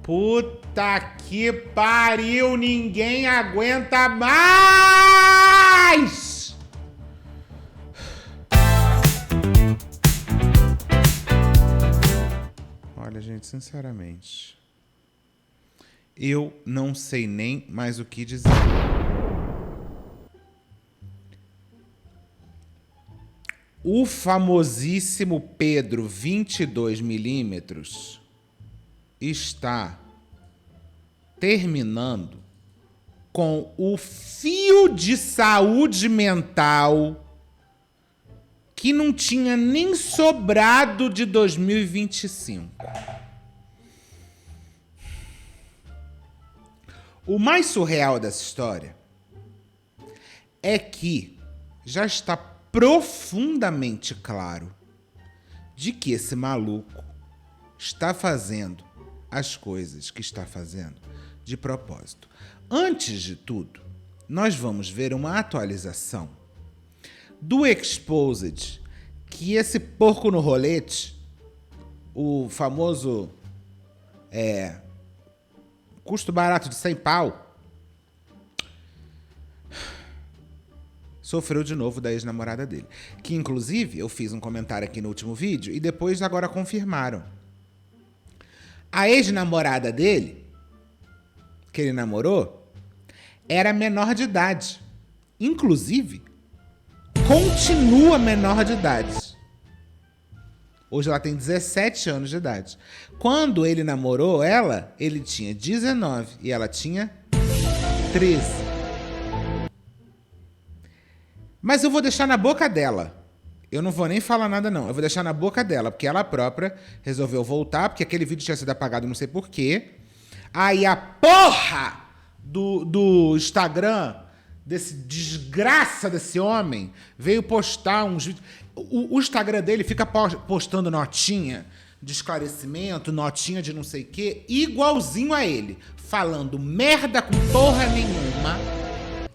Puta que pariu, ninguém aguenta mais! Olha, gente, sinceramente, eu não sei nem mais o que dizer. O famosíssimo Pedro 22mm está terminando com o fio de saúde mental que não tinha nem sobrado de 2025. O mais surreal dessa história é que já está profundamente claro de que esse maluco está fazendo as coisas que está fazendo de propósito. Antes de tudo, nós vamos ver uma atualização do Exposed, que esse porco no rolete, o famoso custo barato de 100 pau, sofreu de novo da ex-namorada dele. Que, inclusive, eu fiz um comentário aqui no último vídeo e depois agora confirmaram. A ex-namorada dele, que ele namorou, era menor de idade. Inclusive, continua menor de idade. Hoje ela tem 17 anos de idade. Quando ele namorou ela, ele tinha 19 e ela tinha 13. Mas eu vou deixar na boca dela. Eu não vou nem falar nada, não. Eu vou deixar na boca dela, porque ela própria resolveu voltar, porque aquele vídeo tinha sido apagado, não sei porquê. Aí a porra do Instagram, desse desgraça desse homem, veio postar uns vídeos. O Instagram dele fica postando notinha de esclarecimento, notinha de não sei o quê, igualzinho a ele. Falando merda com porra nenhuma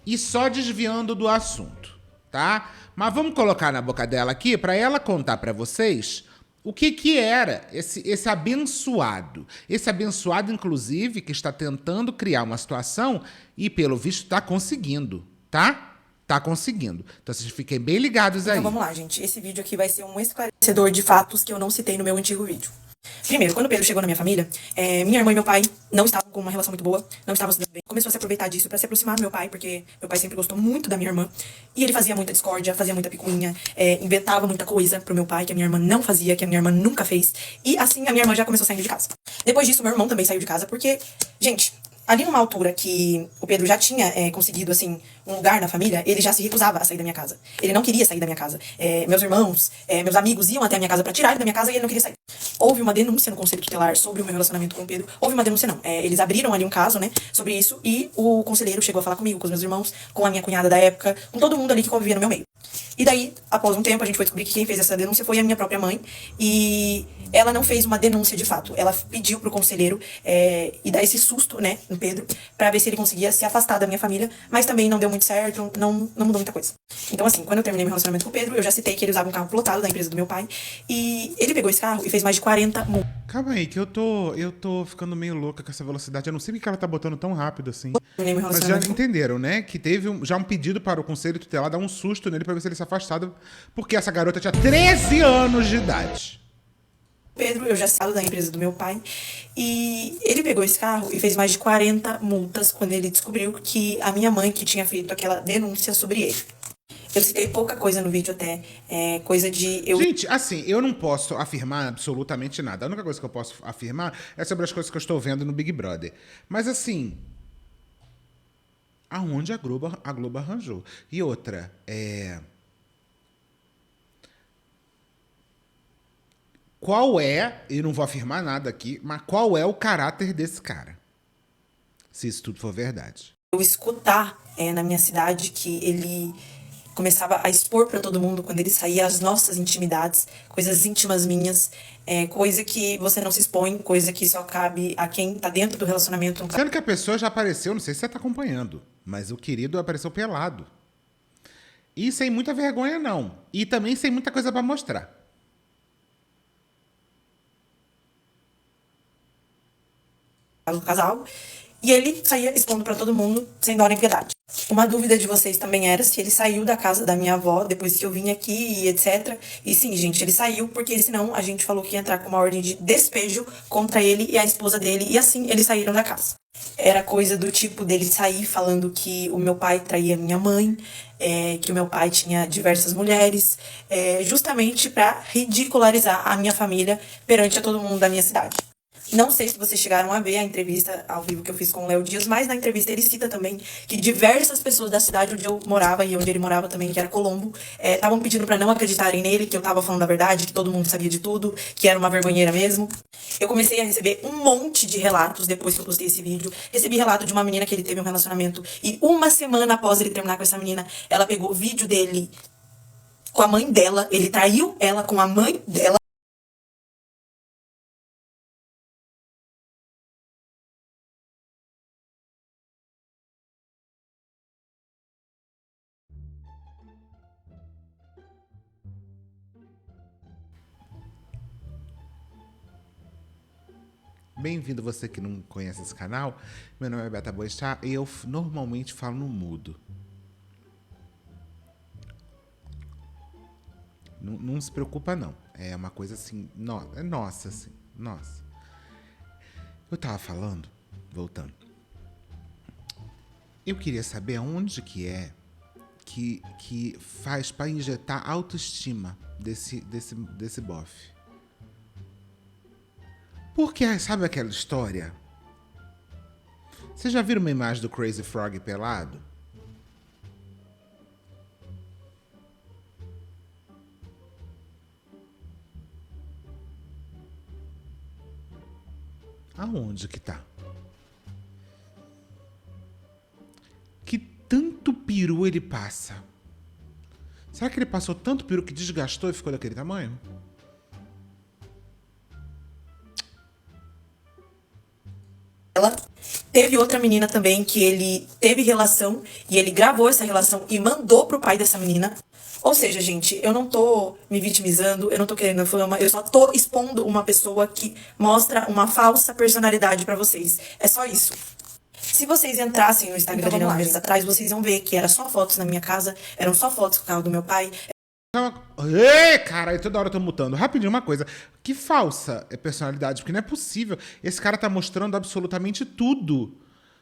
e só desviando do assunto. Tá? Mas vamos colocar na boca dela aqui para ela contar para vocês o que era esse abençoado. Esse abençoado, inclusive, que está tentando criar uma situação e, pelo visto, está conseguindo, tá? Tá conseguindo. Então, vocês fiquem bem ligados aí. Então, vamos lá, gente. Esse vídeo aqui vai ser um esclarecedor de fatos que eu não citei no meu antigo vídeo. Primeiro, quando o Pedro chegou na minha família, minha irmã e meu pai não estavam com uma relação muito boa, não estavam se dando bem. Começou a se aproveitar disso pra se aproximar do meu pai, porque meu pai sempre gostou muito da minha irmã. E ele fazia muita discórdia, fazia muita picuinha, inventava muita coisa pro meu pai que a minha irmã não fazia, que a minha irmã nunca fez. E assim a minha irmã já começou a sair de casa. Depois disso, meu irmão também saiu de casa, porque, gente, ali numa altura que o Pedro já tinha conseguido, assim, um lugar na família, ele já se recusava a sair da minha casa. Ele não queria sair da minha casa. Meus irmãos, meus amigos iam até a minha casa pra tirar ele da minha casa e ele não queria sair. Houve uma denúncia no Conselho Tutelar sobre o meu relacionamento com o Pedro. Houve uma denúncia, não. Eles abriram ali um caso, né, sobre isso, e o conselheiro chegou a falar comigo, com os meus irmãos, com a minha cunhada da época, com todo mundo ali que convivia no meu meio. E daí, após um tempo, a gente foi descobrir que quem fez essa denúncia foi a minha própria mãe. E ela não fez uma denúncia de fato. Ela pediu pro conselheiro e dar esse susto, né, no Pedro, pra ver se ele conseguia se afastar da minha família. Mas também não deu muito certo, não mudou muita coisa. Então, assim, quando eu terminei meu relacionamento com o Pedro, eu já citei que ele usava um carro plotado da empresa do meu pai. E ele pegou esse carro e fez mais de 40 multas. Calma aí, que eu tô ficando meio louca com essa velocidade. Eu não sei porque ela tá botando tão rápido assim. Mas já entenderam, né? Que teve já um pedido para o Conselho Tutelar dar um susto nele pra ver se ele se afastava, porque essa garota tinha 13 anos de idade. Pedro, eu já saí da empresa do meu pai, e ele pegou esse carro e fez mais de 40 multas quando ele descobriu que a minha mãe que tinha feito aquela denúncia sobre ele. Eu citei pouca coisa no vídeo até, coisa de... Gente, assim, eu não posso afirmar absolutamente nada. A única coisa que eu posso afirmar é sobre as coisas que eu estou vendo no Big Brother. Mas assim, aonde a Globo arranjou? E outra, qual é, e não vou afirmar nada aqui, mas qual é o caráter desse cara? Se isso tudo for verdade. Eu escutar na minha cidade que ele começava a expor pra todo mundo quando ele saía as nossas intimidades, coisas íntimas minhas, coisa que você não se expõe, coisa que só cabe a quem tá dentro do relacionamento. Sendo que a pessoa já apareceu, não sei se você tá acompanhando, mas o querido apareceu pelado. E sem muita vergonha, não. E também sem muita coisa pra mostrar. do casal. E ele saía expondo pra todo mundo, sem dó nem piedade. Uma dúvida de vocês também era se ele saiu da casa da minha avó depois que eu vim aqui e etc. E sim, gente, ele saiu porque senão a gente falou que ia entrar com uma ordem de despejo contra ele e a esposa dele. E assim eles saíram da casa. Era coisa do tipo dele sair falando que o meu pai traía minha mãe, que o meu pai tinha diversas mulheres, justamente pra ridicularizar a minha família perante a todo mundo da minha cidade. Não sei se vocês chegaram a ver a entrevista ao vivo que eu fiz com o Léo Dias, mas na entrevista ele cita também que diversas pessoas da cidade onde eu morava e onde ele morava também, que era Colombo, estavam pedindo pra não acreditarem nele, que eu tava falando a verdade, que todo mundo sabia de tudo, que era uma vergonheira mesmo. Eu comecei a receber um monte de relatos depois que eu postei esse vídeo. Recebi relato de uma menina que ele teve um relacionamento e uma semana após ele terminar com essa menina, ela pegou o vídeo dele com a mãe dela, ele traiu ela com a mãe dela. Bem-vindo você que não conhece esse canal. Meu nome é Beta Boechat e eu normalmente falo no mudo. Não se preocupa, não. É uma coisa assim, é nossa, assim, nossa. Eu tava falando, voltando. Eu queria saber aonde que é que faz pra injetar autoestima desse bofe. Porque, sabe aquela história? Vocês já viram uma imagem do Crazy Frog pelado? Aonde que tá? Que tanto peru ele passa? Será que ele passou tanto peru que desgastou e ficou daquele tamanho? Ela teve outra menina também que ele teve relação e ele gravou essa relação e mandou pro pai dessa menina. Ou seja, gente, eu não tô me vitimizando, eu não tô querendo fama, eu só tô expondo uma pessoa que mostra uma falsa personalidade pra vocês. É só isso. Se vocês entrassem no Instagram dele há meses atrás, vocês iam ver que era só fotos na minha casa, eram só fotos com o carro do meu pai. Ei, caralho, toda hora eu tô mutando. Rapidinho, uma coisa. Que falsa é personalidade, porque não é possível. Esse cara tá mostrando absolutamente tudo.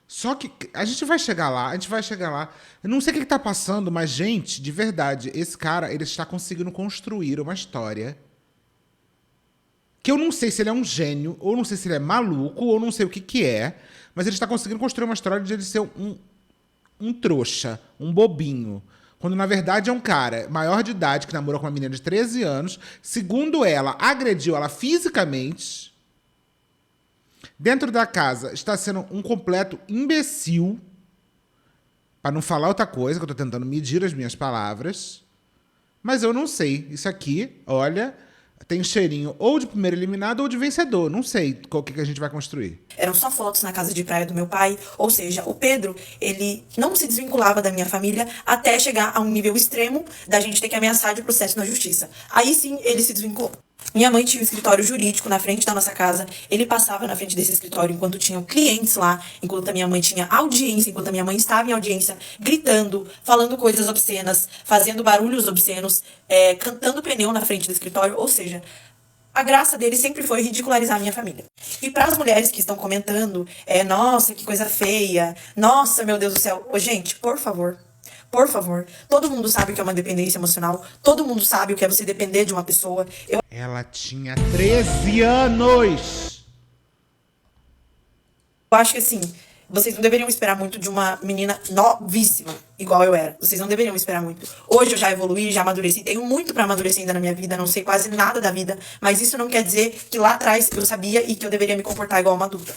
Só que a gente vai chegar lá, Eu não sei o que tá passando, mas, gente, de verdade, esse cara, ele está conseguindo construir uma história que eu não sei se ele é um gênio, ou não sei se ele é maluco, ou não sei o que que é, mas ele está conseguindo construir uma história de ele ser um trouxa, um bobinho. Quando, na verdade, é um cara maior de idade que namorou com uma menina de 13 anos, segundo ela, agrediu ela fisicamente. Dentro da casa, está sendo um completo imbecil, para não falar outra coisa, que eu tô tentando medir as minhas palavras. Mas eu não sei. Isso aqui, olha, tem cheirinho ou de primeiro eliminado ou de vencedor. Não sei qual que a gente vai construir. Eram só fotos na casa de praia do meu pai. Ou seja, o Pedro, ele não se desvinculava da minha família até chegar a um nível extremo da gente ter que ameaçar de processo na justiça. Aí sim, ele se desvinculou. Minha mãe tinha um escritório jurídico na frente da nossa casa. Ele passava na frente desse escritório enquanto tinham clientes lá, enquanto a minha mãe tinha audiência, enquanto a minha mãe estava em audiência, gritando, falando coisas obscenas, fazendo barulhos obscenos, cantando pneu na frente do escritório. Ou seja, a graça dele sempre foi ridicularizar a minha família. E para as mulheres que estão comentando, nossa, que coisa feia, nossa, meu Deus do céu. Ô, gente, por favor, todo mundo sabe o que é uma dependência emocional, todo mundo sabe o que é você depender de uma pessoa. Ela tinha 13 anos! Eu acho que assim, vocês não deveriam esperar muito de uma menina novíssima, igual eu era. Vocês não deveriam esperar muito. Hoje eu já evoluí, já amadureci, tenho muito pra amadurecer ainda na minha vida, não sei quase nada da vida, mas isso não quer dizer que lá atrás eu sabia e que eu deveria me comportar igual uma adulta.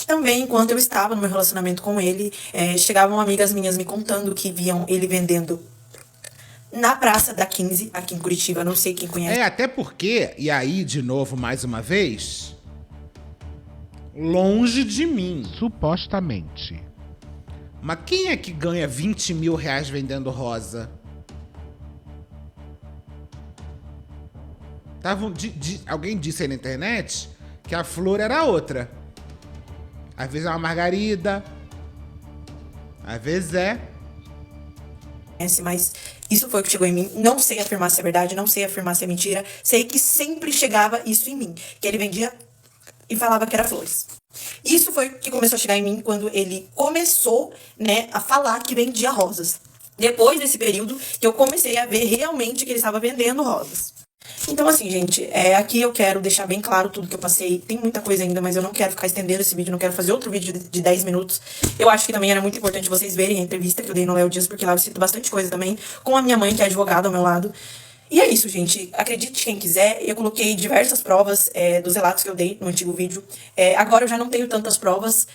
Também, enquanto eu estava no meu relacionamento com ele, chegavam amigas minhas me contando que viam ele vendendo na Praça da 15, aqui em Curitiba, não sei quem conhece. Até porque, e aí, de novo, mais uma vez, longe de mim, supostamente. Mas quem é que ganha 20 mil reais vendendo rosa? Alguém disse aí na internet que a flor era outra. Às vezes é uma margarida. Às vezes é. Mas isso foi o que chegou em mim. Não sei afirmar se é verdade, não sei afirmar se é mentira. Sei que sempre chegava isso em mim. Que ele vendia e falava que era flores. Isso foi o que começou a chegar em mim quando ele começou, né, a falar que vendia rosas. Depois desse período que eu comecei a ver realmente que ele estava vendendo rosas. Então, assim, gente, aqui eu quero deixar bem claro tudo que eu passei. Tem muita coisa ainda, mas eu não quero ficar estendendo esse vídeo, não quero fazer outro vídeo de 10 minutos. Eu acho que também era muito importante vocês verem a entrevista que eu dei no Léo Dias, porque lá eu cito bastante coisa também, com a minha mãe, que é advogada ao meu lado. E é isso, gente. Acredite quem quiser. Eu coloquei diversas provas dos relatos que eu dei no antigo vídeo. Agora eu já não tenho tantas provas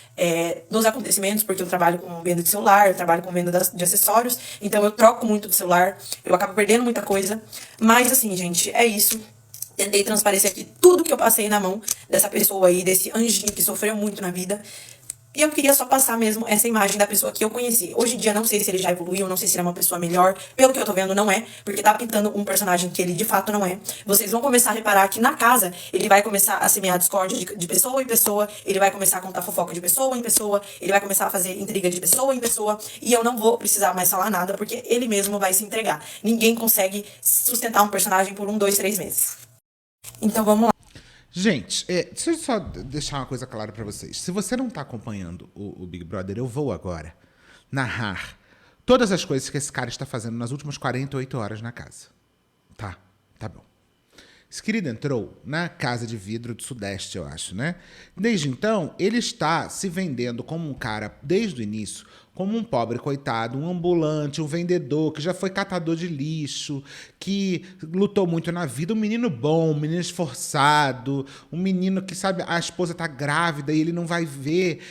dos acontecimentos, porque eu trabalho com venda de celular, eu trabalho com venda de acessórios, então eu troco muito de celular, eu acabo perdendo muita coisa. Mas assim, gente, é isso. Tentei transparecer aqui tudo que eu passei na mão dessa pessoa aí, desse anjinho que sofreu muito na vida. E eu queria só passar mesmo essa imagem da pessoa que eu conheci. Hoje em dia, não sei se ele já evoluiu, não sei se ele é uma pessoa melhor. Pelo que eu tô vendo, não é. Porque tá pintando um personagem que ele de fato não é. Vocês vão começar a reparar que na casa, ele vai começar a semear discórdia de pessoa em pessoa. Ele vai começar a contar fofoca de pessoa em pessoa. Ele vai começar a fazer intriga de pessoa em pessoa. E eu não vou precisar mais falar nada, porque ele mesmo vai se entregar. Ninguém consegue sustentar um personagem por 1, 2, 3 meses. Então vamos lá. Gente, deixa eu só deixar uma coisa clara pra vocês. Se você não tá acompanhando o Big Brother, eu vou agora narrar todas as coisas que esse cara está fazendo nas últimas 48 horas na casa. Tá bom. Esse querido entrou na casa de vidro do Sudeste, eu acho, né? Desde então, ele está se vendendo como um cara, desde o início, como um pobre coitado, um ambulante, um vendedor, que já foi catador de lixo, que lutou muito na vida, um menino bom, um menino esforçado, um menino que, sabe, a esposa tá grávida e ele não vai ver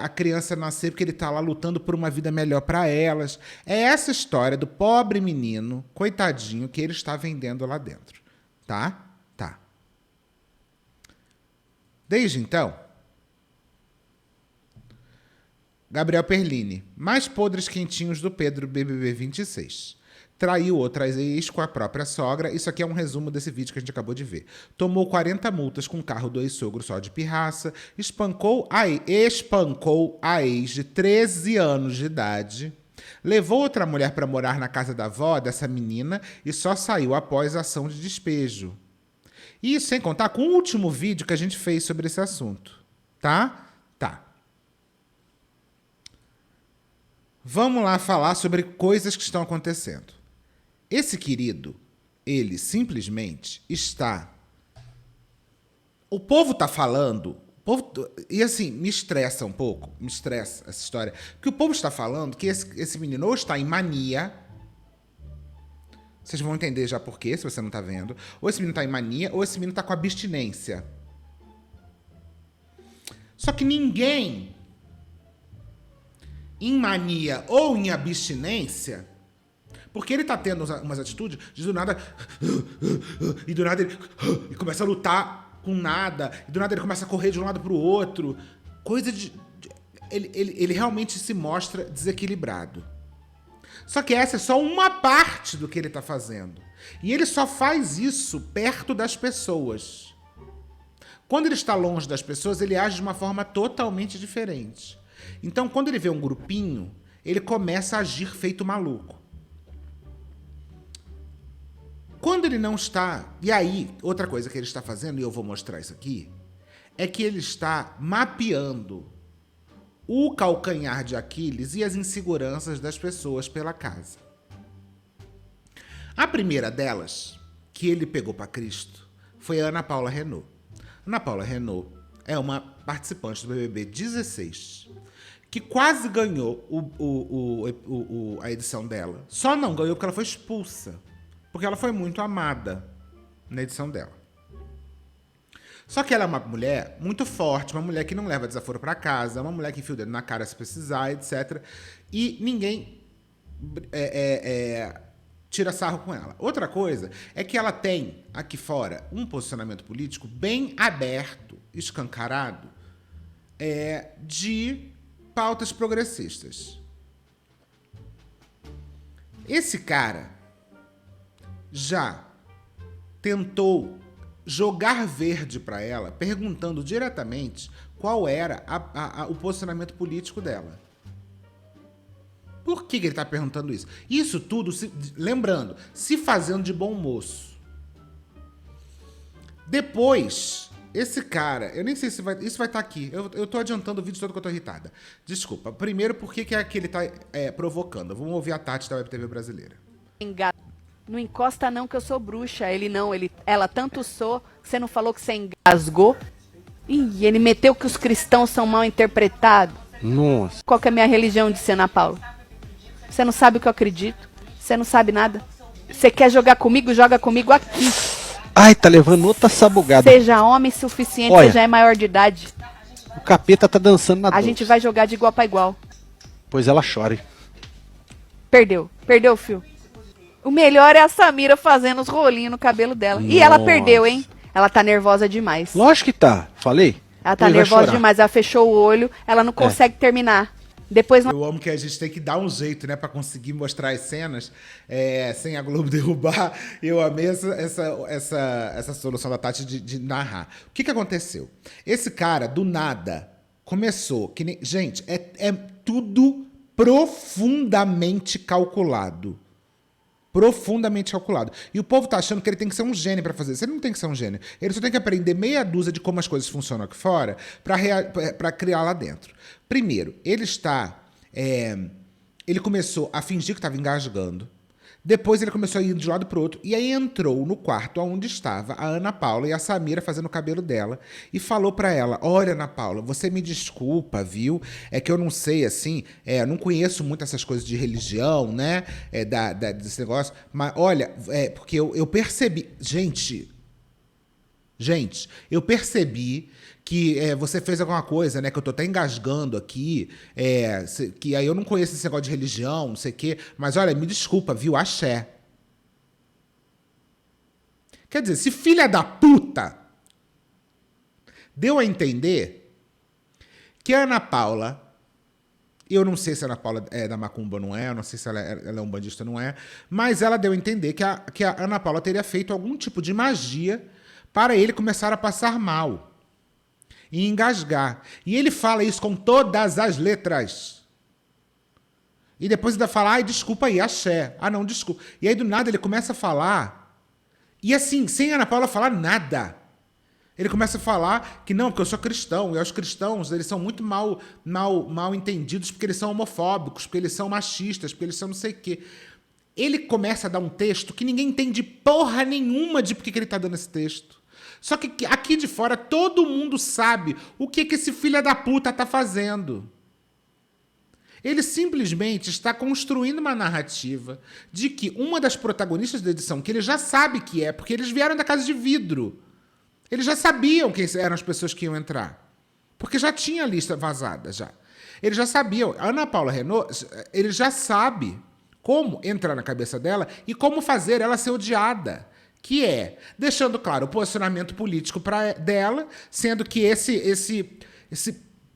a criança nascer porque ele tá lá lutando por uma vida melhor para elas. É essa história do pobre menino, coitadinho, que ele está vendendo lá dentro. Tá? Desde então, Gabriel Perlini, mais podres quentinhos do Pedro BBB 26. Traiu outras ex com a própria sogra. Isso aqui é um resumo desse vídeo que a gente acabou de ver. Tomou 40 multas com carro do ex-sogro só de pirraça. Espancou a ex de 13 anos de idade. Levou outra mulher para morar na casa da avó dessa menina e só saiu após a ação de despejo. E sem contar com o último vídeo que a gente fez sobre esse assunto. Tá. Vamos lá falar sobre coisas que estão acontecendo. Esse querido, ele simplesmente está... O povo tá falando... E assim, me estressa um pouco. Me estressa essa história. Porque o povo está falando que esse menino ou está em mania... Vocês vão entender já por quê, se você não tá vendo. Ou esse menino tá em mania, ou esse menino tá com abstinência. Só que ninguém em mania ou em abstinência, porque ele tá tendo umas atitudes de do nada... E do nada ele começa a lutar com nada. E do nada ele começa a correr de um lado pro outro. Coisa de... Ele realmente se mostra desequilibrado. Só que essa é só uma parte do que ele está fazendo. E ele só faz isso perto das pessoas. Quando ele está longe das pessoas, ele age de uma forma totalmente diferente. Então, quando ele vê um grupinho, ele começa a agir feito maluco. Quando ele não está... E aí, outra coisa que ele está fazendo, e eu vou mostrar isso aqui, é que ele está mapeando o calcanhar de Aquiles e as inseguranças das pessoas pela casa. A primeira delas, que ele pegou para Cristo, foi a Ana Paula Renault. Ana Paula Renault é uma participante do BBB 16, que quase ganhou a edição dela. Só não ganhou porque ela foi expulsa, porque ela foi muito amada na edição dela. Só que ela é uma mulher muito forte, uma mulher que não leva desaforo para casa, uma mulher que enfia o dedo na cara se precisar, etc. E ninguém tira sarro com ela. Outra coisa é que ela tem, aqui fora, um posicionamento político bem aberto, escancarado, de pautas progressistas. Esse cara já tentou jogar verde para ela, perguntando diretamente qual era o posicionamento político dela. Por que ele está perguntando isso? Isso tudo, lembrando, se fazendo de bom moço. Depois, esse cara, eu nem sei se isso vai estar aqui. Eu tô adiantando o vídeo todo que eu tô irritada. Desculpa. Primeiro, por que é que ele tá provocando? Vamos ouvir a Tati da Web TV brasileira. Não encosta não que eu sou bruxa. Ela tanto sou, você não falou que você engasgou? Ih, ele meteu que os cristãos são mal interpretados. Nossa. Qual que é a minha religião, disse Ana Paula? Você não sabe o que eu acredito? Você não sabe nada? Você quer jogar comigo? Joga comigo aqui. Ai, tá levando outra sabugada. Seja homem suficiente, Olha, você já é maior de idade. O capeta tá dançando na A dança. gente vai jogar de igual pra igual. Pois ela chore. Perdeu, fio. O melhor é a Samira fazendo os rolinhos no cabelo dela. E ela perdeu, hein? Ela tá nervosa demais. Lógico que tá, falei. Ela tá nervosa demais, ela fechou o olho, ela não consegue terminar. Depois Eu amo que a gente tem que dar um jeito, né, pra conseguir mostrar as cenas sem a Globo derrubar. Eu amei essa solução da Tati de narrar. O que aconteceu? Esse cara, do nada, começou... Gente, é tudo profundamente calculado. Profundamente calculado. E o povo tá achando que ele tem que ser um gênio pra fazer isso. Ele não tem que ser um gênio. Ele só tem que aprender meia dúzia de como as coisas funcionam aqui fora pra criar lá dentro. Primeiro, ele começou a fingir que estava engasgando. Depois ele começou a ir de um lado pro outro. E aí entrou no quarto onde estava a Ana Paula e a Samira fazendo o cabelo dela. E falou pra ela, olha, Ana Paula, você me desculpa, viu? É que eu não sei, assim, não conheço muito essas coisas de religião, né? Desse negócio. Mas, olha, porque eu percebi... Gente, eu percebi que você fez alguma coisa, né? Que eu tô até engasgando aqui. Que aí eu não conheço esse negócio de religião, não sei o quê. Mas olha, me desculpa, viu? Axé. Quer dizer, se filha da puta deu a entender que a Ana Paula... Eu não sei se a Ana Paula é da macumba ou não é. Eu não sei se ela é umbandista ou não é. Mas ela deu a entender que a Ana Paula teria feito algum tipo de magia para ele começar a passar mal e engasgar. E ele fala isso com todas as letras. E depois ainda fala, ai, desculpa aí, axé. Ah, não, desculpa. E aí do nada ele começa a falar, e assim, sem a Ana Paula falar nada. Ele começa a falar que não, porque eu sou cristão, e os cristãos, eles são muito mal entendidos porque eles são homofóbicos, porque eles são machistas, porque eles são não sei o quê. Ele começa a dar um texto que ninguém entende porra nenhuma de por que ele está dando esse texto. Só que aqui de fora todo mundo sabe o que esse filho da puta tá fazendo. Ele simplesmente está construindo uma narrativa de que uma das protagonistas da edição, que ele já sabe que porque eles vieram da Casa de Vidro. Eles já sabiam quem eram as pessoas que iam entrar. Porque já tinha a lista vazada, já. Eles já sabiam. A Ana Paula Renault, ele já sabe como entrar na cabeça dela e como fazer ela ser odiada. Que deixando claro o posicionamento político dela, sendo que esse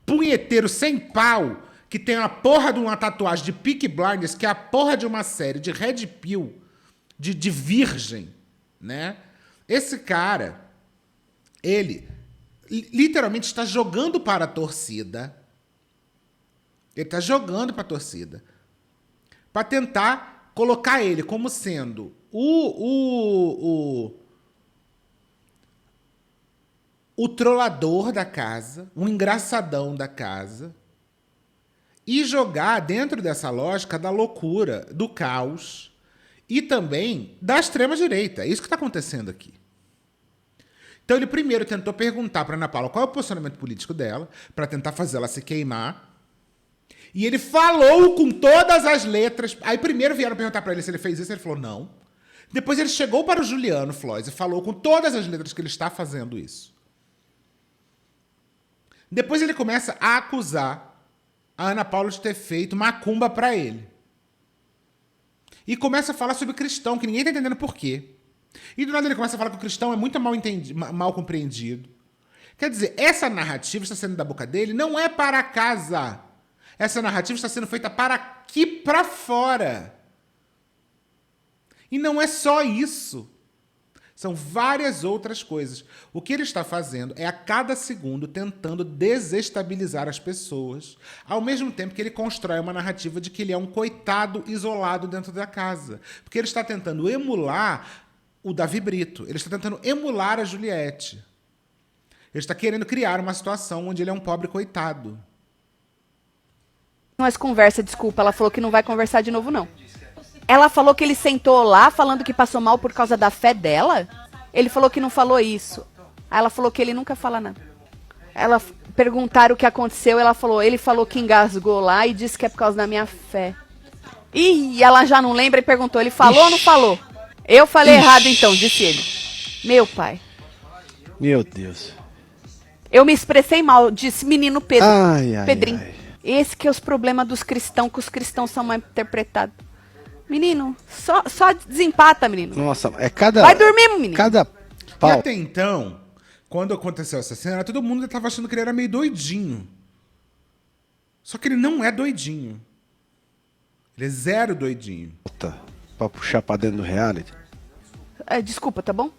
punheteiro sem pau, que tem a porra de uma tatuagem de Peaky Blinders, que é a porra de uma série de Red Pill, de virgem, né? Esse cara, ele literalmente está jogando para a torcida. Ele está jogando para a torcida. Para tentar colocar ele como sendo o trollador da casa, um engraçadão da casa, e jogar dentro dessa lógica da loucura, do caos e também da extrema-direita. É isso que está acontecendo aqui. Então ele primeiro tentou perguntar para Ana Paula qual é o posicionamento político dela, para tentar fazer ela se queimar. E ele falou com todas as letras. Aí primeiro vieram perguntar para ele se ele fez isso, ele falou não. Depois ele chegou para o Juliano Floyd e falou com todas as letras que ele está fazendo isso. Depois ele começa a acusar a Ana Paula de ter feito macumba para ele. E começa a falar sobre cristão, que ninguém está entendendo por quê. E do nada ele começa a falar que o cristão é muito mal compreendido. Quer dizer, essa narrativa está sendo da boca dele, não é para casa. Essa narrativa está sendo feita para aqui para fora. E não é só isso. São várias outras coisas. O que ele está fazendo é a cada segundo tentando desestabilizar as pessoas, ao mesmo tempo que ele constrói uma narrativa de que ele é um coitado isolado dentro da casa. Porque ele está tentando emular o Davi Brito. Ele está tentando emular a Juliette. Ele está querendo criar uma situação onde ele é um pobre coitado. Nós conversa, desculpa, ela falou que não vai conversar de novo, não. Ela falou que ele sentou lá falando que passou mal por causa da fé dela? Ele falou que não falou isso. Aí ela falou que ele nunca fala nada. Ela perguntaram o que aconteceu, ele falou que engasgou lá e disse que é por causa da minha fé. Ih, ela já não lembra e perguntou, ele falou ou não falou? Eu falei errado então, disse ele. Meu pai. Meu Deus. Eu me expressei mal, disse menino Pedro. Pedrinho. Ai. Esse que é os problemas dos cristãos, que os cristãos são mal interpretados. Menino, só desempata, menino. Nossa, é cada... Vai dormir, menino. Cada E pau. até então, quando aconteceu essa cena, todo mundo estava achando que ele era meio doidinho. Só que ele não é doidinho. Ele é zero doidinho. Pra puxar pra dentro do reality. Desculpa, tá bom?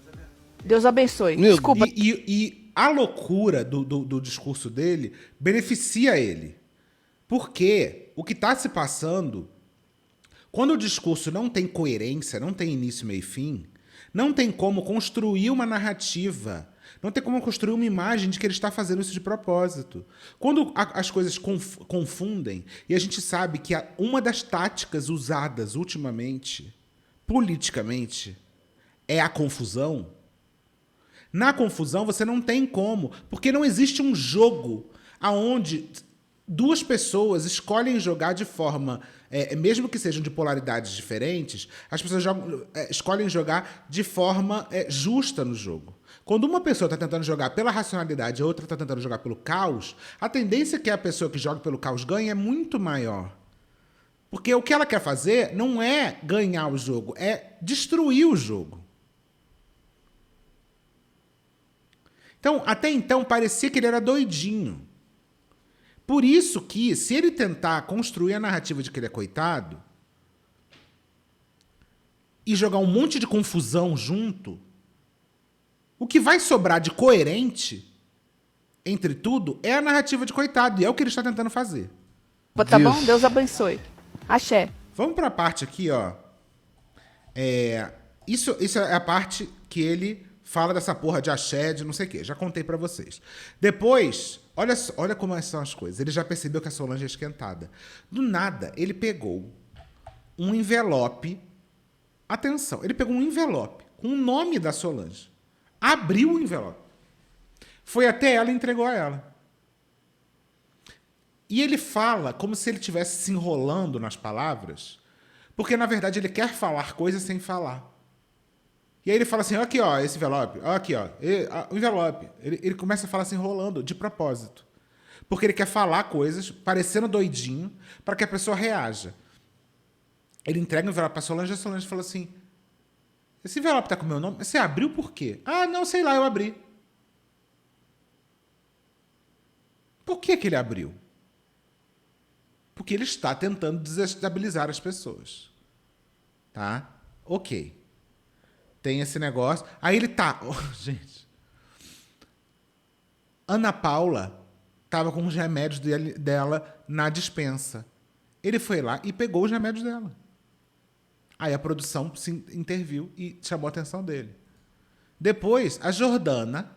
Deus abençoe. Meu Desculpa. E a loucura do discurso dele beneficia ele. Porque o que está se passando, quando o discurso não tem coerência, não tem início, meio e fim, não tem como construir uma narrativa, não tem como construir uma imagem de que ele está fazendo isso de propósito. Quando as coisas confundem, e a gente sabe que uma das táticas usadas ultimamente, politicamente, é a confusão. Na confusão você não tem como, porque não existe um jogo aonde duas pessoas escolhem jogar de forma, mesmo que sejam de polaridades diferentes, as pessoas escolhem jogar de forma justa no jogo. Quando uma pessoa está tentando jogar pela racionalidade e a outra está tentando jogar pelo caos, a tendência que a pessoa que joga pelo caos ganhe é muito maior. Porque o que ela quer fazer não é ganhar o jogo, é destruir o jogo. Então, até então, parecia que ele era doidinho. Por isso que, se ele tentar construir a narrativa de que ele é coitado e jogar um monte de confusão junto, o que vai sobrar de coerente entre tudo é a narrativa de coitado, e é o que ele está tentando fazer. Tá bom? Deus abençoe. Axé. Vamos para a parte aqui, ó. Isso é a parte que ele fala dessa porra de axé, de não sei o quê. Já contei pra vocês. Depois, olha como são as coisas. Ele já percebeu que a Solange é esquentada. Do nada, ele pegou um envelope. Atenção, ele pegou um envelope com o nome da Solange. Abriu o envelope. Foi até ela e entregou a ela. E ele fala como se ele estivesse se enrolando nas palavras, porque, na verdade, ele quer falar coisas sem falar. E aí ele fala assim, ó, aqui, ó, esse envelope, ó, aqui, ó, o envelope. Ele começa a falar assim, enrolando, de propósito. Porque ele quer falar coisas, parecendo doidinho, para que a pessoa reaja. Ele entrega o envelope para Solange, e a Solange fala assim, esse envelope tá com o meu nome? Você abriu por quê? Ah, não, sei lá, eu abri. Por que ele abriu? Porque ele está tentando desestabilizar as pessoas. Tá? Ok. Tem esse negócio. Aí ele tá... Oh, gente. Ana Paula estava com os remédios dela na despensa. Ele foi lá e pegou os remédios dela. Aí a produção se interviu e chamou a atenção dele. Depois, a Jordana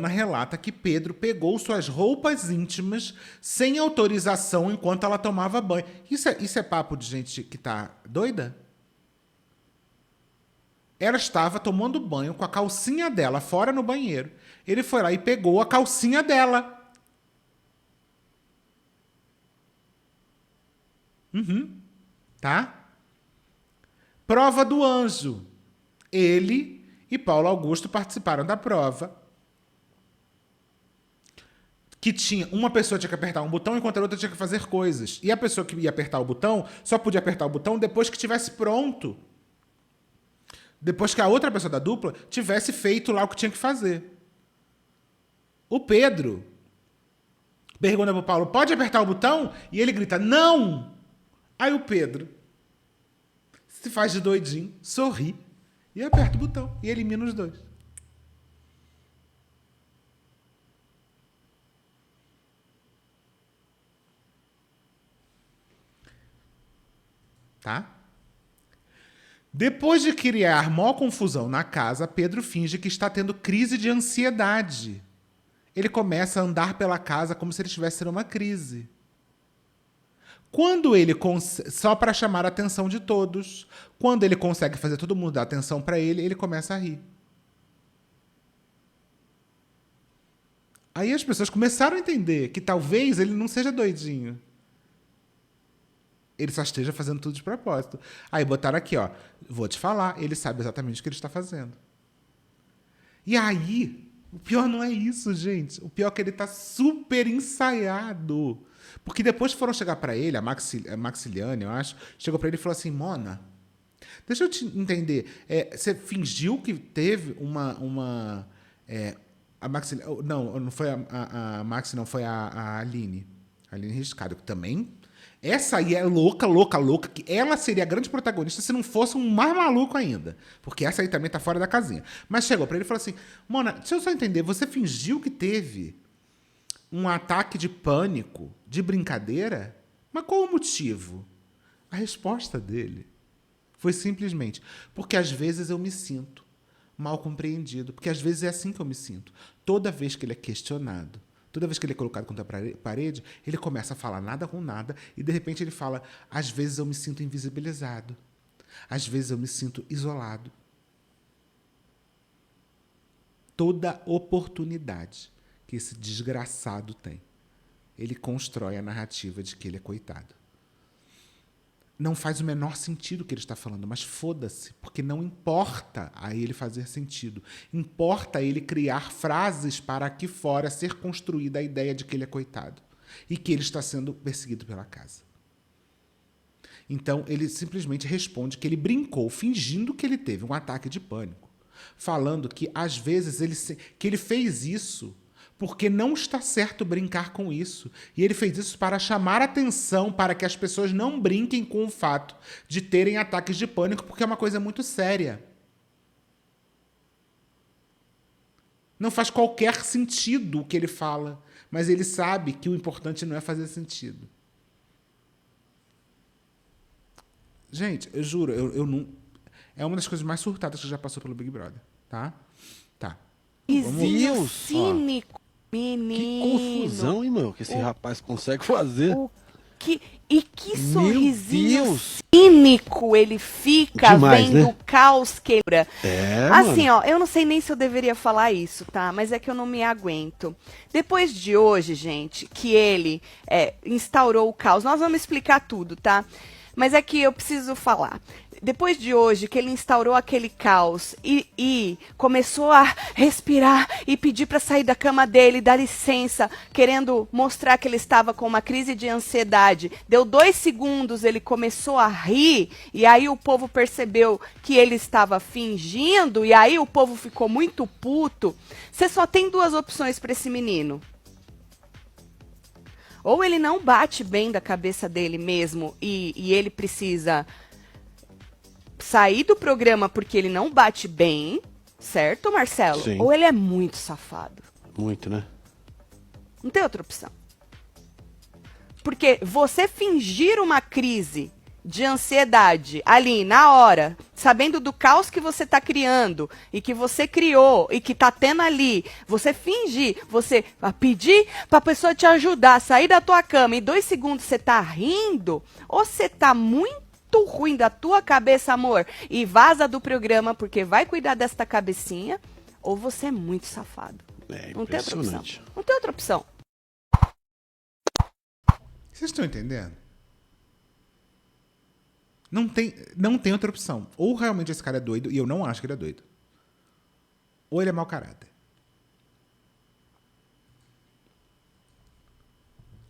relata que Pedro pegou suas roupas íntimas sem autorização enquanto ela tomava banho. Isso é papo de gente que tá doida? Ela estava tomando banho com a calcinha dela fora no banheiro. Ele foi lá e pegou a calcinha dela. Tá? Prova do anjo. Ele e Paulo Augusto participaram da prova. Que tinha uma pessoa tinha que apertar um botão enquanto a outra tinha que fazer coisas. E a pessoa que ia apertar o botão só podia apertar o botão depois que estivesse pronto. Depois que a outra pessoa da dupla tivesse feito lá o que tinha que fazer. O Pedro pergunta pro Paulo, pode apertar o botão? E ele grita, não! Aí o Pedro se faz de doidinho, sorri E aperta o botão e elimina os dois. Tá? Depois de criar maior confusão na casa, Pedro finge que está tendo crise de ansiedade. Ele começa a andar pela casa como se ele estivesse numa crise. Quando ele só para chamar a atenção de todos, quando ele consegue fazer todo mundo dar atenção para ele, ele começa a rir. Aí as pessoas começaram a entender que talvez ele não seja doidinho. Ele só esteja fazendo tudo de propósito. Aí botaram aqui, ó. Vou te falar, ele sabe exatamente o que ele está fazendo. E aí, o pior não é isso, gente. O pior é que ele está super ensaiado. Porque depois foram chegar para ele, a Maxiliane, eu acho, chegou para ele e falou assim, Mona, deixa eu te entender. Você fingiu que teve a Maxi, não foi a Maxi, não, foi a Aline. A Aline Riscado, que também... Essa aí é louca, que ela seria a grande protagonista se não fosse um mais maluco ainda. Porque essa aí também tá fora da casinha. Mas chegou pra ele e falou assim, Mona, deixa eu só entender, você fingiu que teve um ataque de pânico, de brincadeira? Mas qual o motivo? A resposta dele foi simplesmente, porque às vezes eu me sinto mal compreendido, porque às vezes é assim que eu me sinto. Toda vez que ele é questionado, toda vez que ele é colocado contra a parede, ele começa a falar nada com nada e, de repente, ele fala, às vezes eu me sinto invisibilizado. Às vezes eu me sinto isolado. Toda oportunidade que esse desgraçado tem, ele constrói a narrativa de que ele é coitado. Não faz o menor sentido o que ele está falando, mas foda-se, porque não importa a ele fazer sentido. Importa ele criar frases para aqui fora ser construída a ideia de que ele é coitado e que ele está sendo perseguido pela casa. Então, ele simplesmente responde que ele brincou, fingindo que ele teve um ataque de pânico, falando que, às vezes, que ele fez isso porque não está certo brincar com isso. E ele fez isso para chamar atenção, para que as pessoas não brinquem com o fato de terem ataques de pânico, porque é uma coisa muito séria. Não faz qualquer sentido o que ele fala, mas ele sabe que o importante não é fazer sentido. Gente, eu juro, eu não... É uma das coisas mais surtadas que já passou pelo Big Brother, tá? Tá. Risinho cínico, menino. Que confusão, hein, meu, que esse rapaz consegue fazer. Que Meu sorrisinho Deus. cínico ele fica Demais, vendo né? o caos quebra. Assim, mano. ó, eu não sei nem se eu deveria falar isso, tá? Mas é que eu não me aguento. Depois de hoje, gente, que ele instaurou o caos, nós vamos explicar tudo, tá? Mas é que eu preciso falar. Depois de hoje, que ele instaurou aquele caos e começou a respirar e pedir para sair da cama dele, dar licença, querendo mostrar que ele estava com uma crise de ansiedade. Deu 2 segundos, ele começou a rir e aí o povo percebeu que ele estava fingindo e aí o povo ficou muito puto. Você só tem 2 opções para esse menino. Ou ele não bate bem da cabeça dele mesmo e ele precisa sair do programa porque ele não bate bem, certo, Marcelo? Sim. Ou ele é muito safado. Muito, né? Não tem outra opção. Porque você fingir uma crise de ansiedade ali na hora, sabendo do caos que você está criando e que você criou e que está tendo ali, você fingir, você pedir para a pessoa te ajudar a sair da tua cama e 2 segundos você está rindo, ou você está muito ruim da tua cabeça, amor, e vaza do programa porque vai cuidar desta cabecinha, ou você é muito safado. Não tem outra opção. Não tem outra opção. Vocês estão entendendo? Não tem outra opção. Ou realmente esse cara é doido, e eu não acho que ele é doido. Ou ele é mau caráter.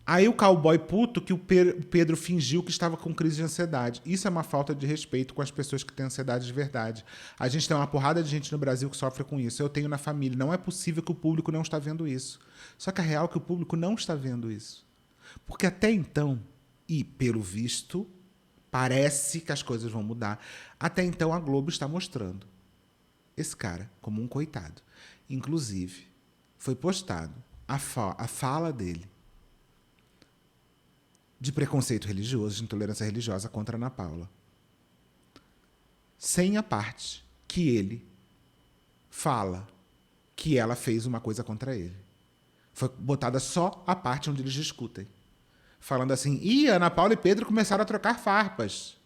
Aí o cowboy puto que o Pedro fingiu que estava com crise de ansiedade. Isso é uma falta de respeito com as pessoas que têm ansiedade de verdade. A gente tem uma porrada de gente no Brasil que sofre com isso. Eu tenho na família. Não é possível que o público não está vendo isso. Só que a real é que o público não está vendo isso. Porque até então, e pelo visto, parece que as coisas vão mudar. Até então a Globo está mostrando esse cara como um coitado. Inclusive, foi postado a fala dele de preconceito religioso, de intolerância religiosa contra Ana Paula. Sem a parte que ele fala que ela fez uma coisa contra ele. Foi botada só a parte onde eles discutem. Falando assim, Ana Paula e Pedro começaram a trocar farpas.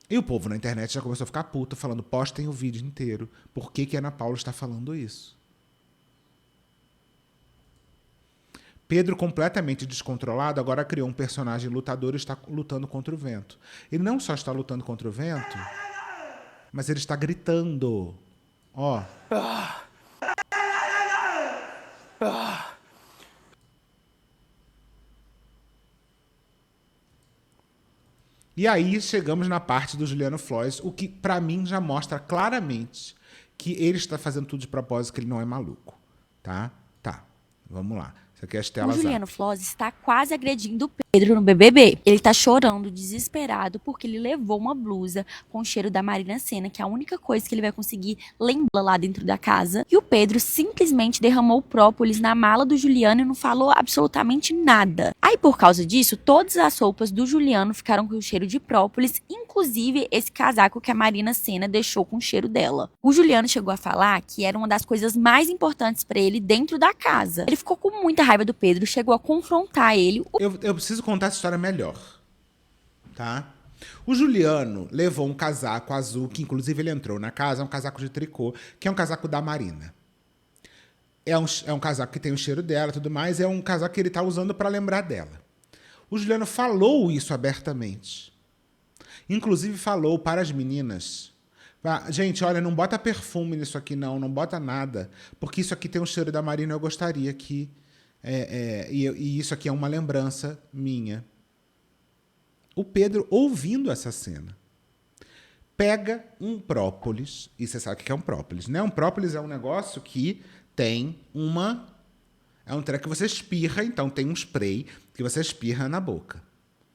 E o povo na internet já começou a ficar puto, falando, postem o vídeo inteiro. Por que Ana Paula está falando isso? Pedro, completamente descontrolado, agora criou um personagem lutador e está lutando contra o vento. Ele não só está lutando contra o vento, mas ele está gritando. Ó. E aí chegamos na parte do Juliano Floyd, o que pra mim já mostra claramente que ele está fazendo tudo de propósito, que ele não é maluco. Tá? Tá. Vamos lá. Isso aqui é as O telas. Juliano Floss está quase agredindo o Pedro no BBB. Ele tá chorando, desesperado, porque ele levou uma blusa com o cheiro da Marina Sena, que é a única coisa que ele vai conseguir lembrar lá dentro da casa. E o Pedro simplesmente derramou própolis na mala do Juliano e não falou absolutamente nada. Aí, por causa disso, todas as roupas do Juliano ficaram com o cheiro de própolis, inclusive esse casaco que a Marina Sena deixou com o cheiro dela. O Juliano chegou a falar que era uma das coisas mais importantes pra ele dentro da casa. Ele ficou com muita raiva do Pedro, chegou a confrontar ele. Eu preciso contar essa história melhor, tá? O Juliano levou um casaco azul, que inclusive ele entrou na casa, é um casaco de tricô, que é um casaco da Marina. É um casaco que tem o cheiro dela e tudo mais, é um casaco que ele tá usando para lembrar dela. O Juliano falou isso abertamente. Inclusive falou para as meninas, gente, olha, não bota perfume nisso aqui não bota nada, porque isso aqui tem o cheiro da Marina, eu gostaria que... e isso aqui é uma lembrança minha. O Pedro, ouvindo essa cena, pega um própolis, e você sabe o que é um própolis, né? Um própolis é um negócio que tem uma... É um treco que você espirra, então tem um spray que você espirra na boca.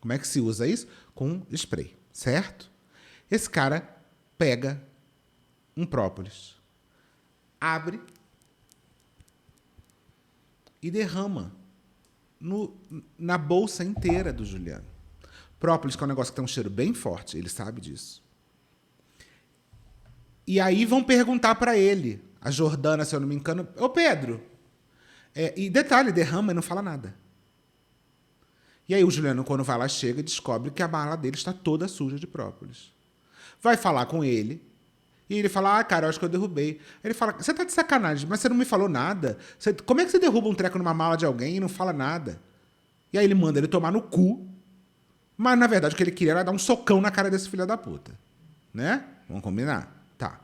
Como é que se usa isso? Com spray, certo? Esse cara pega um própolis, abre e derrama na bolsa inteira do Juliano. Própolis, que é um negócio que tem um cheiro bem forte, ele sabe disso. E aí vão perguntar para ele, a Jordana, se eu não me engano, ô Pedro, e detalhe, derrama e não fala nada. E aí o Juliano, quando vai lá, chega e descobre que a mala dele está toda suja de própolis. Vai falar com ele, e ele fala, cara, eu acho que eu derrubei. Ele fala, você tá de sacanagem, mas você não me falou nada. Como é que você derruba um treco numa mala de alguém e não fala nada? E aí ele manda ele tomar no cu, mas na verdade o que ele queria era dar um socão na cara desse filho da puta. Né? Vamos combinar? Tá.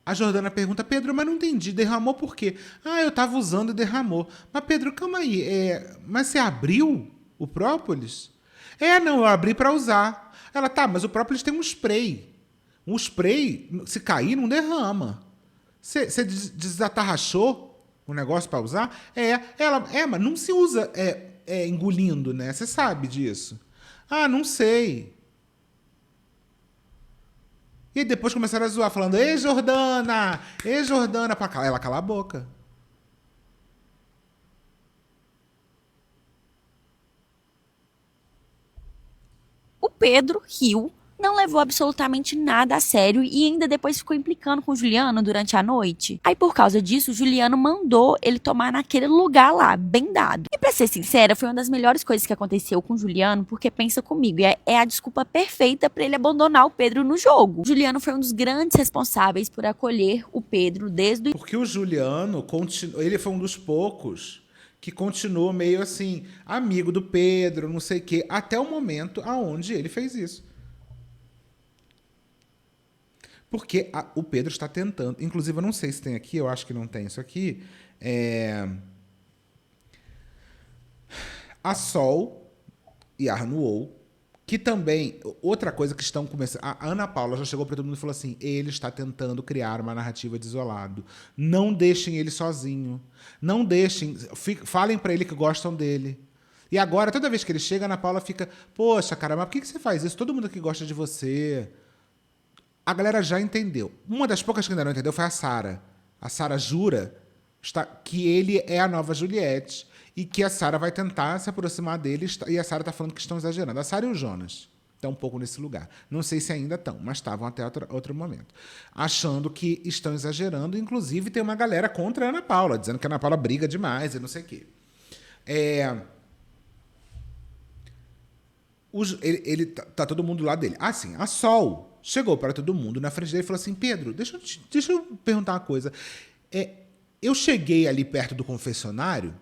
A Jordana pergunta, Pedro, mas não entendi, derramou por quê? Eu tava usando e derramou. Mas Pedro, calma aí, mas você abriu o própolis? Não, eu abri para usar. Ela, tá, mas o própolis tem um spray. Um spray, se cair, não derrama. Você desatarrachou o negócio para usar? Mas não se usa engolindo, né? Você sabe disso. Não sei. E depois começaram a zoar, falando, ei, Jordana, pra ela calar a boca. O Pedro riu, não levou absolutamente nada a sério e ainda depois ficou implicando com o Juliano durante a noite. Aí, por causa disso, o Juliano mandou ele tomar naquele lugar lá, bem dado. E pra ser sincera, foi uma das melhores coisas que aconteceu com o Juliano, porque pensa comigo, é a desculpa perfeita pra ele abandonar o Pedro no jogo. O Juliano foi um dos grandes responsáveis por acolher o Pedro desde o... Porque o Juliano, ele foi um dos poucos que continuou meio assim, amigo do Pedro, não sei o quê, até o momento aonde ele fez isso. Porque o Pedro está tentando, inclusive eu não sei se tem aqui, eu acho que não tem isso aqui, a Sol e a Arnuou, que também, outra coisa que estão começando, a Ana Paula já chegou para todo mundo e falou assim, ele está tentando criar uma narrativa de isolado, não deixem ele sozinho, não deixem, falem para ele que gostam dele, E agora, toda vez que ele chega, a Ana Paula fica, poxa, cara, mas por que você faz isso? Todo mundo aqui gosta de você. A galera já entendeu. Uma das poucas que ainda não entendeu foi a Sara. A Sara jura que ele é a nova Juliette e que a Sara vai tentar se aproximar dele, e a Sara tá falando que estão exagerando. A Sara e o Jonas estão um pouco nesse lugar. Não sei se ainda estão, mas estavam até outro momento. Achando que estão exagerando. Inclusive, tem uma galera contra a Ana Paula, dizendo que a Ana Paula briga demais e não sei o quê. Tá todo mundo do lado dele. Ah, sim, a Sol chegou para todo mundo na frente dele e falou assim, Pedro, deixa eu perguntar uma coisa. Eu cheguei ali perto do confessionário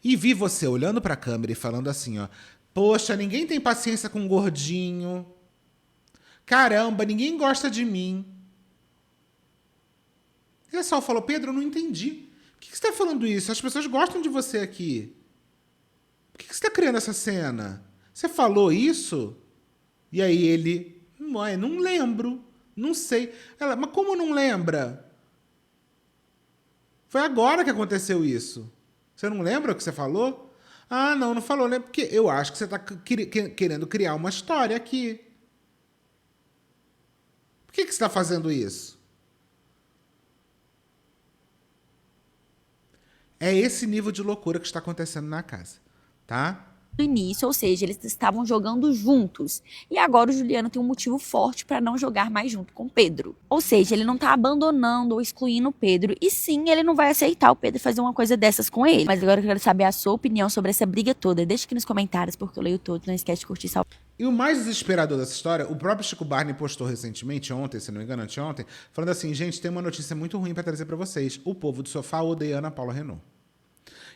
e vi você olhando para a câmera e falando assim, ó, poxa, ninguém tem paciência com um gordinho. Caramba, ninguém gosta de mim. E a Sol falou, Pedro, eu não entendi. Por que você está falando isso? As pessoas gostam de você aqui. Por que você está criando essa cena? Você falou isso? E aí ele, mãe, não lembro, não sei. Ela, mas como não lembra? Foi agora que aconteceu isso. Você não lembra o que você falou? Ah, não falou, né? Porque eu acho que você está querendo criar uma história aqui. Por que você está fazendo isso? É esse nível de loucura que está acontecendo na casa, tá? Do início, ou seja, eles estavam jogando juntos. E agora o Juliano tem um motivo forte para não jogar mais junto com o Pedro. Ou seja, ele não tá abandonando ou excluindo o Pedro. E sim, ele não vai aceitar o Pedro fazer uma coisa dessas com ele. Mas agora eu quero saber a sua opinião sobre essa briga toda. Deixa aqui nos comentários, porque eu leio todos. Não esquece de curtir, salve. E o mais desesperador dessa história, o próprio Chico Barney postou recentemente, ontem, se não me engano, anteontem, falando assim, gente, tem uma notícia muito ruim para trazer para vocês. O povo do sofá odeia Ana Paula Renault.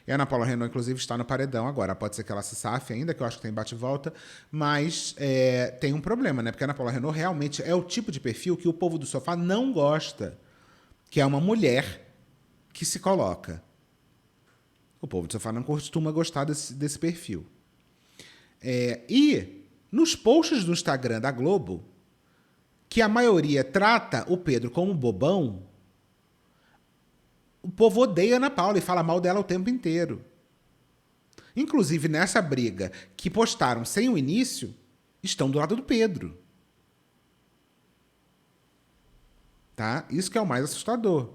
E a Ana Paula Renault, inclusive, está no paredão agora. Pode ser que ela se safe ainda, que eu acho que tem bate-volta. Mas tem um problema, né? Porque a Ana Paula Renault realmente é o tipo de perfil que o povo do sofá não gosta. Que é uma mulher que se coloca. O povo do sofá não costuma gostar desse perfil. E nos posts do Instagram da Globo, que a maioria trata o Pedro como bobão, o povo odeia a Ana Paula e fala mal dela o tempo inteiro. Inclusive, nessa briga que postaram sem o início, estão do lado do Pedro. Tá? Isso que é o mais assustador.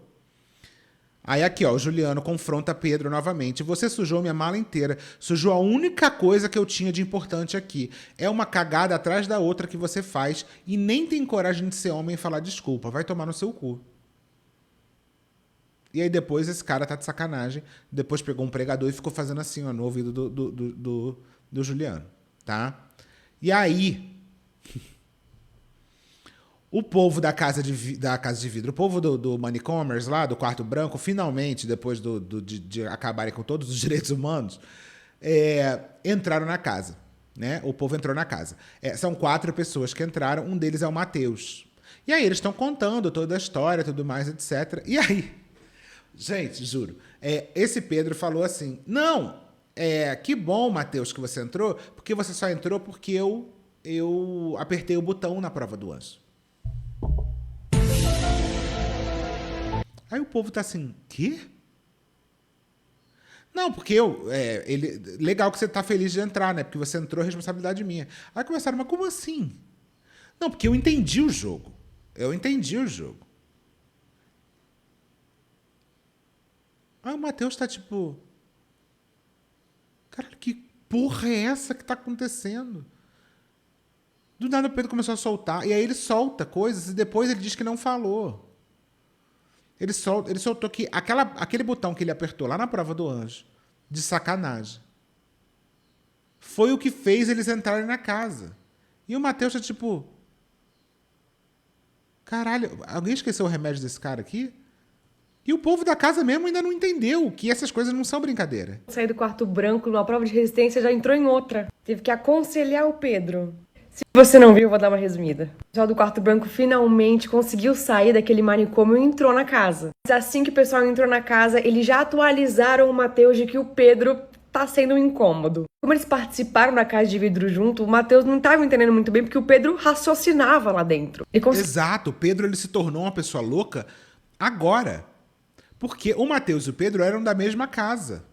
Aí aqui, ó, o Juliano confronta Pedro novamente. Você sujou minha mala inteira. Sujou a única coisa que eu tinha de importante aqui. É uma cagada atrás da outra que você faz e nem tem coragem de ser homem e falar desculpa. Vai tomar no seu cu. E aí depois esse cara tá de sacanagem. Depois pegou um pregador e ficou fazendo assim, ó, no ouvido do Juliano, tá? E aí, o povo da casa de vidro, o povo do Manicomers lá, do Quarto Branco, finalmente, depois de acabarem com todos os direitos humanos, entraram na casa, né? O povo entrou na casa. São 4 pessoas que entraram, um deles é o Matheus. E aí eles estão contando toda a história, tudo mais, etc. E aí... Gente, juro, esse Pedro falou assim, não, que bom, Matheus, que você entrou, porque você só entrou porque eu apertei o botão na prova do anjo. Aí o povo tá assim, quê? Não, porque legal que você tá feliz de entrar, né? Porque você entrou, é responsabilidade minha. Aí começaram, mas como assim? Não, porque eu entendi o jogo. Aí o Matheus tá tipo... Caralho, que porra é essa que tá acontecendo? Do nada o Pedro começou a soltar. E aí ele solta coisas e depois ele diz que não falou. Ele soltou que aquele botão que ele apertou lá na prova do anjo, de sacanagem, foi o que fez eles entrarem na casa. E o Matheus tá tipo... Caralho, alguém esqueceu o remédio desse cara aqui? E o povo da casa mesmo ainda não entendeu que essas coisas não são brincadeira. Saí do Quarto Branco numa prova de resistência, já entrou em outra. Teve que aconselhar o Pedro. Se você não viu, eu vou dar uma resumida. O pessoal do Quarto Branco finalmente conseguiu sair daquele manicômio e entrou na casa. Mas assim que o pessoal entrou na casa, eles já atualizaram o Matheus de que o Pedro tá sendo um incômodo. Como eles participaram da casa de vidro junto, o Matheus não estava entendendo muito bem porque o Pedro raciocinava lá dentro. Exato, o Pedro ele se tornou uma pessoa louca agora. Porque o Matheus e o Pedro eram da mesma casa.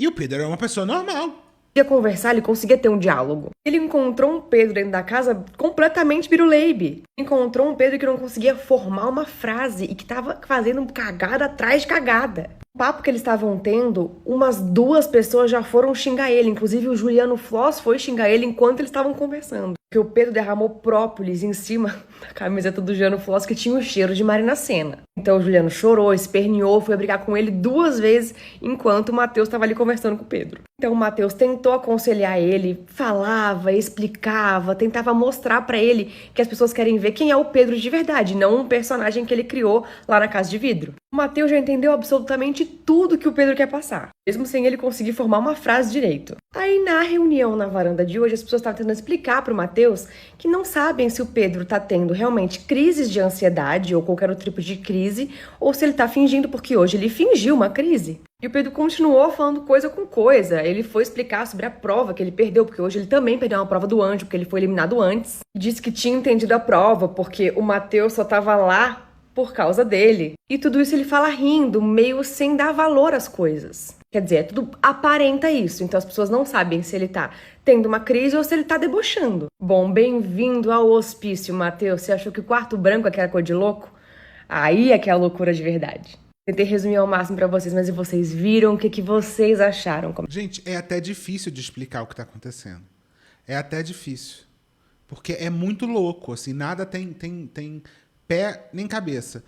E o Pedro era uma pessoa normal. Ele conseguia conversar, ele conseguia ter um diálogo. Ele encontrou um Pedro dentro da casa completamente biruleibe. Encontrou um Pedro que não conseguia formar uma frase e que tava fazendo cagada atrás de cagada. O papo que eles estavam tendo, umas 2 pessoas já foram xingar ele. Inclusive o Juliano Floss foi xingar ele enquanto eles estavam conversando. Porque o Pedro derramou própolis em cima da camiseta do Juliano Floss que tinha o cheiro de Marina Sena. Então o Juliano chorou, esperneou, foi brigar com ele 2 vezes enquanto o Matheus estava ali conversando com o Pedro. Então o Matheus tentou aconselhar ele, falava, explicava, tentava mostrar pra ele que as pessoas querem ver quem é o Pedro de verdade, não um personagem que ele criou lá na Casa de Vidro. O Matheus já entendeu absolutamente tudo que o Pedro quer passar, mesmo sem ele conseguir formar uma frase direito. Aí na reunião na varanda de hoje, as pessoas estavam tentando explicar pro Matheus que não sabem se o Pedro tá tendo realmente crises de ansiedade ou qualquer outro tipo de crise, ou se ele tá fingindo, porque hoje ele fingiu uma crise. E o Pedro continuou falando coisa com coisa. Ele foi explicar sobre a prova que ele perdeu, porque hoje ele também perdeu uma prova do Anjo, porque ele foi eliminado antes. E disse que tinha entendido a prova, porque o Matheus só tava lá por causa dele. E tudo isso ele fala rindo, meio sem dar valor às coisas. Quer dizer, tudo aparenta isso. Então as pessoas não sabem se ele tá tendo uma crise ou se ele tá debochando. Bom, bem-vindo ao hospício, Matheus. Você achou que o quarto branco é aquela cor de louco? Aí é que é a loucura de verdade. Tentei resumir ao máximo pra vocês, mas e vocês viram? O que vocês acharam? Gente, é até difícil de explicar o que tá acontecendo. É até difícil. Porque é muito louco, assim, nada tem pé nem cabeça.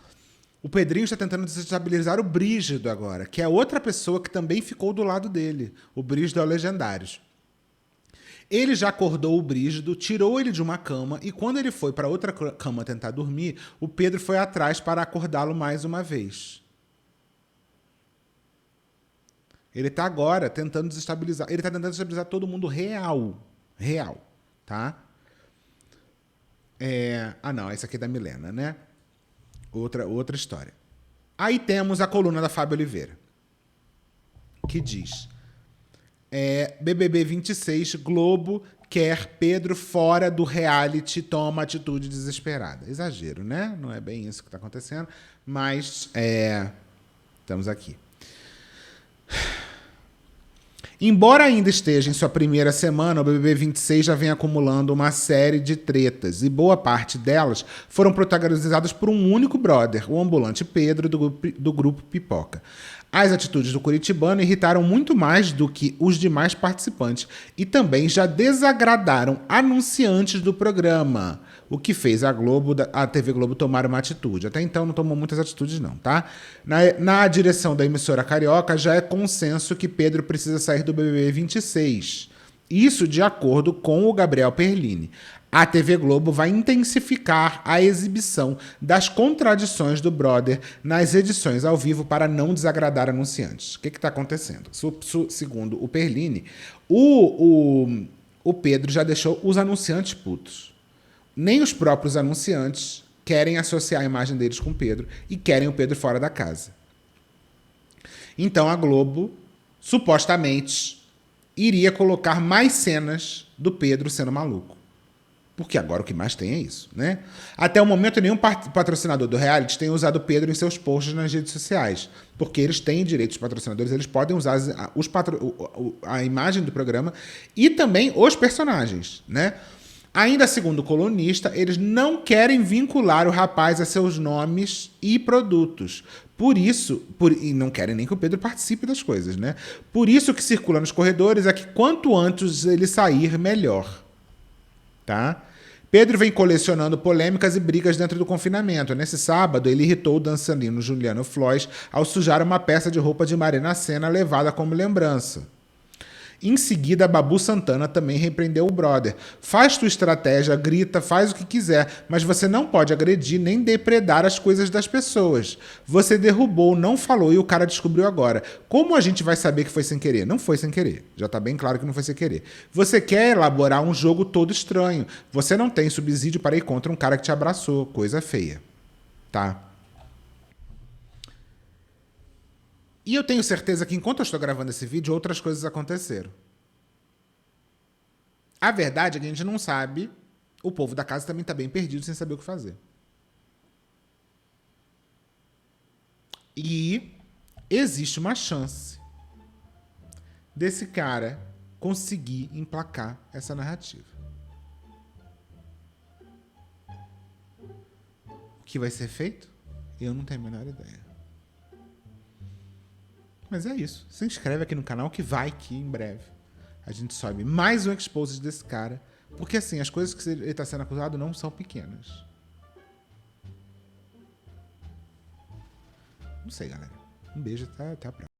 O Pedrinho está tentando desestabilizar o Brígido agora, que é outra pessoa que também ficou do lado dele. O Brígido é o Legendários. Ele já acordou o Brígido, tirou ele de uma cama e quando ele foi para outra cama tentar dormir, o Pedro foi atrás para acordá-lo mais uma vez. Ele tá agora tentando desestabilizar. Ele tá tentando desestabilizar todo mundo real. Real, tá? Não, esse aqui é da Milena, né? Outra história. Aí temos a coluna da Fábio Oliveira, que diz... BBB 26, Globo quer Pedro fora do reality, toma atitude desesperada. Exagero, né? Não é bem isso que está acontecendo, mas estamos aqui. Embora ainda esteja em sua primeira semana, o BBB 26 já vem acumulando uma série de tretas, e boa parte delas foram protagonizadas por um único brother, o ambulante Pedro, do grupo Pipoca. As atitudes do curitibano irritaram muito mais do que os demais participantes e também já desagradaram anunciantes do programa, o que fez a TV Globo tomar uma atitude. Até então não tomou muitas atitudes não, tá? Na direção da emissora carioca já é consenso que Pedro precisa sair do BBB 26. Isso de acordo com o Gabriel Perlini. A TV Globo vai intensificar a exibição das contradições do brother nas edições ao vivo para não desagradar anunciantes. O que está acontecendo? Segundo o Perlini, o Pedro já deixou os anunciantes putos. Nem os próprios anunciantes querem associar a imagem deles com o Pedro e querem o Pedro fora da casa. Então a Globo, supostamente, iria colocar mais cenas do Pedro sendo maluco. Porque agora o que mais tem é isso, né? Até o momento, nenhum patrocinador do reality tem usado o Pedro em seus posts nas redes sociais. Porque eles têm direitos patrocinadores, eles podem usar a imagem do programa e também os personagens, né? Ainda segundo o colunista, eles não querem vincular o rapaz a seus nomes e produtos. Por isso, e não querem nem que o Pedro participe das coisas, né? Por isso que circula nos corredores é que quanto antes ele sair, melhor. Tá? Pedro vem colecionando polêmicas e brigas dentro do confinamento. Nesse sábado, ele irritou o dançarino Juliano Floss ao sujar uma peça de roupa de Marina Sena levada como lembrança. Em seguida, Babu Santana também repreendeu o brother. Faz tua estratégia, grita, faz o que quiser, mas você não pode agredir nem depredar as coisas das pessoas. Você derrubou, não falou e o cara descobriu agora. Como a gente vai saber que foi sem querer? Não foi sem querer. Já tá bem claro que não foi sem querer. Você quer elaborar um jogo todo estranho. Você não tem subsídio para ir contra um cara que te abraçou. Coisa feia. Tá? E eu tenho certeza que enquanto eu estou gravando esse vídeo, outras coisas aconteceram. A verdade é que a gente não sabe. O povo da casa também está bem perdido, sem saber o que fazer. E existe uma chance desse cara conseguir emplacar essa narrativa. O que vai ser feito? Eu não tenho a menor ideia. Mas é isso. Se inscreve aqui no canal que vai que em breve a gente sobe mais um exposed desse cara. Porque assim, as coisas que ele está sendo acusado não são pequenas. Não sei, galera. Um beijo, até a próxima.